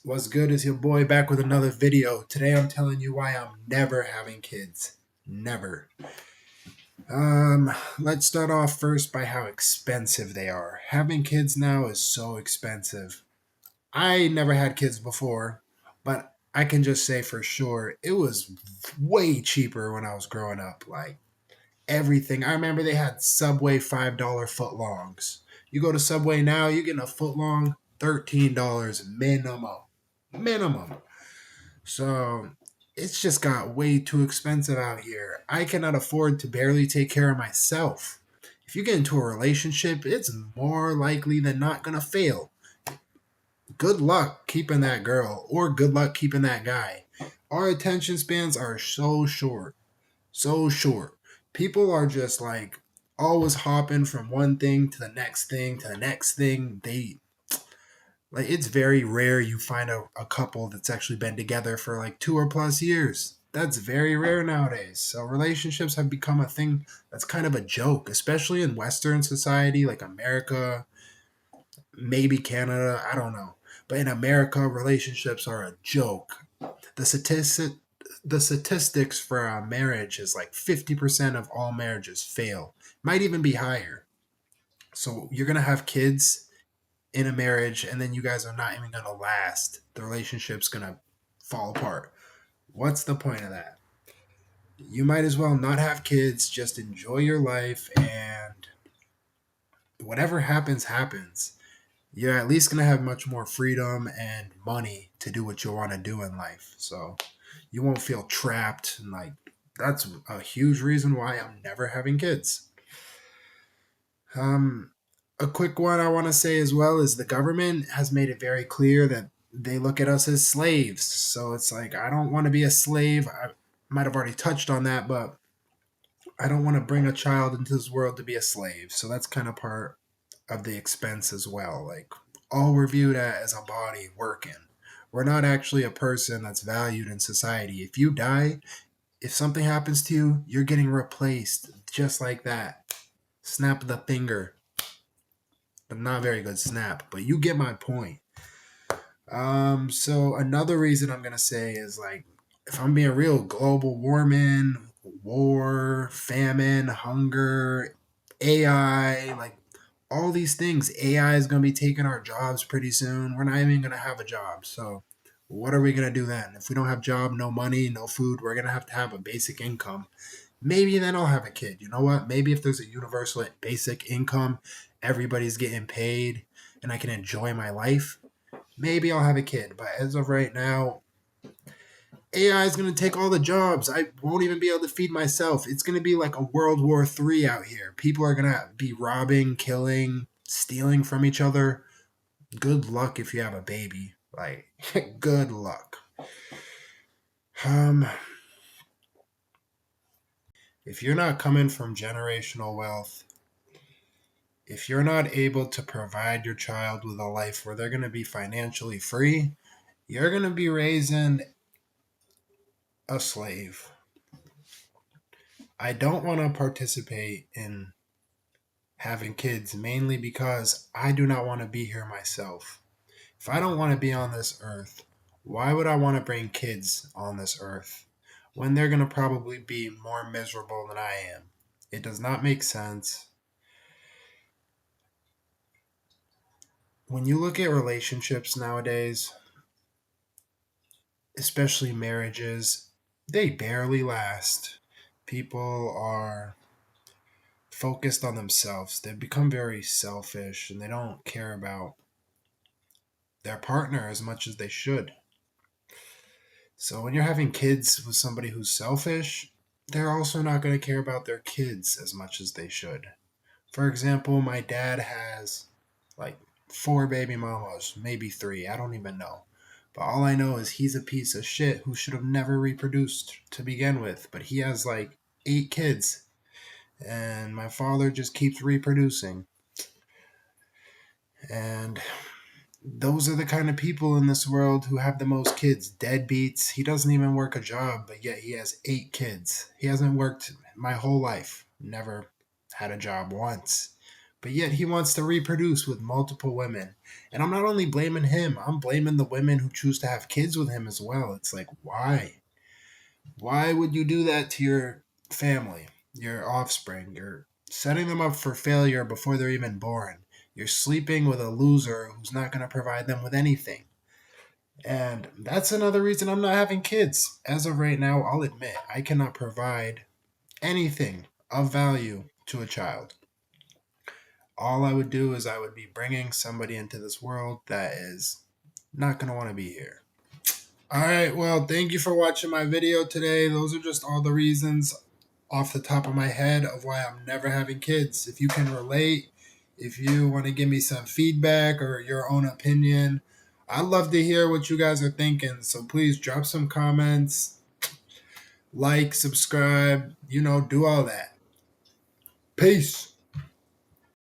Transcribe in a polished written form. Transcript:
What's good is your boy back with another video. Today I'm telling you why I'm never having kids. Never. Let's start off first by how expensive they are. Having kids now is so expensive. I never had kids before, but I can just say for sure it was way cheaper when I was growing up. Like everything. I remember they had Subway $5 footlongs. You go to Subway now, you get a footlong $13 minimum. Minimum. So it's just got way too expensive out here. I cannot afford to barely take care of myself. If you get into a relationship, it's more likely than not gonna fail. Good luck keeping that girl, or good luck keeping that guy. Our attention spans are so short. So short. People are just like always hopping from one thing to the next thing to the next thing. It's very rare you find a couple that's actually been together for like 2 or plus years. That's very rare nowadays. So relationships have become a thing that's kind of a joke, especially in Western society like America, maybe Canada, I don't know. But in America, relationships are a joke. The statistic the statistics for a marriage is like 50% of all marriages fail. Might even be higher. So you're going to have kids in a marriage and then you guys are not even going to last. The relationship's going to fall apart. What's the point of that? You might as well not have kids, just enjoy your life, and whatever happens, happens. You're at least going to have much more freedom and money to do what you want to do in life. So you won't feel trapped. And like, that's a huge reason why I'm never having kids. Um, a quick one I want to say as well is the government has made it very clear that they look at us as slaves. So it's like, I don't want to be a slave. I might have already touched on that, but I don't want to bring a child into this world to be a slave. So that's kind of part of the expense as well. Like, all we're viewed at as a body working. We're not actually a person that's valued in society. If you die, if something happens to you, you're getting replaced just like that. Snap the finger. But not very good snap, but you get my point. So another reason I'm gonna say is like, if I'm being real, global warming, war, famine, hunger, AI, like all these things. AI is gonna be taking our jobs pretty soon. We're not even gonna have a job. So what are we gonna do then? If we don't have job, no money, no food, we're gonna have to have a basic income. Maybe then I'll have a kid. You know what? Maybe if there's a universal basic income, everybody's getting paid, and I can enjoy my life, maybe I'll have a kid. But as of right now, AI is going to take all the jobs. I won't even be able to feed myself. It's going to be like a World War III out here. People are going to be robbing, killing, stealing from each other. Good luck if you have a baby. Like, good luck. Um, if you're not coming from generational wealth, if you're not able to provide your child with a life where they're going to be financially free, you're going to be raising a slave. I don't want to participate in having kids mainly because I do not want to be here myself. If I don't want to be on this earth, why would I want to bring kids on this earth when they're going to probably be more miserable than I am? It does not make sense. When you look at relationships nowadays, especially marriages, they barely last. People are focused on themselves. They've become very selfish and they don't care about their partner as much as they should. So when you're having kids with somebody who's selfish, they're also not going to care about their kids as much as they should. For example, my dad has like 4 baby mamas, maybe 3, I don't even know. But all I know is he's a piece of shit who should have never reproduced to begin with. But he has like 8 kids, and my father just keeps reproducing. And those are the kind of people in this world who have the most kids. Deadbeats. He doesn't even work a job, but yet he has 8 kids. He hasn't worked my whole life. Never had a job once. but yet he wants to reproduce with multiple women. And I'm not only blaming him, I'm blaming the women who choose to have kids with him as well. It's like, why? Why would you do that to your family, your offspring? You're setting them up for failure before they're even born. You're sleeping with a loser who's not going to provide them with anything. And that's another reason I'm not having kids. As of right now, I'll admit I cannot provide anything of value to a child. All I would do is I would be bringing somebody into this world that is not going to want to be here. All right, well, thank you for watching my video today. Those are just all the reasons off the top of my head of why I'm never having kids. If you can relate, if you want to give me some feedback or your own opinion, I'd love to hear what you guys are thinking. So please drop some comments, like, subscribe, do all that. Peace.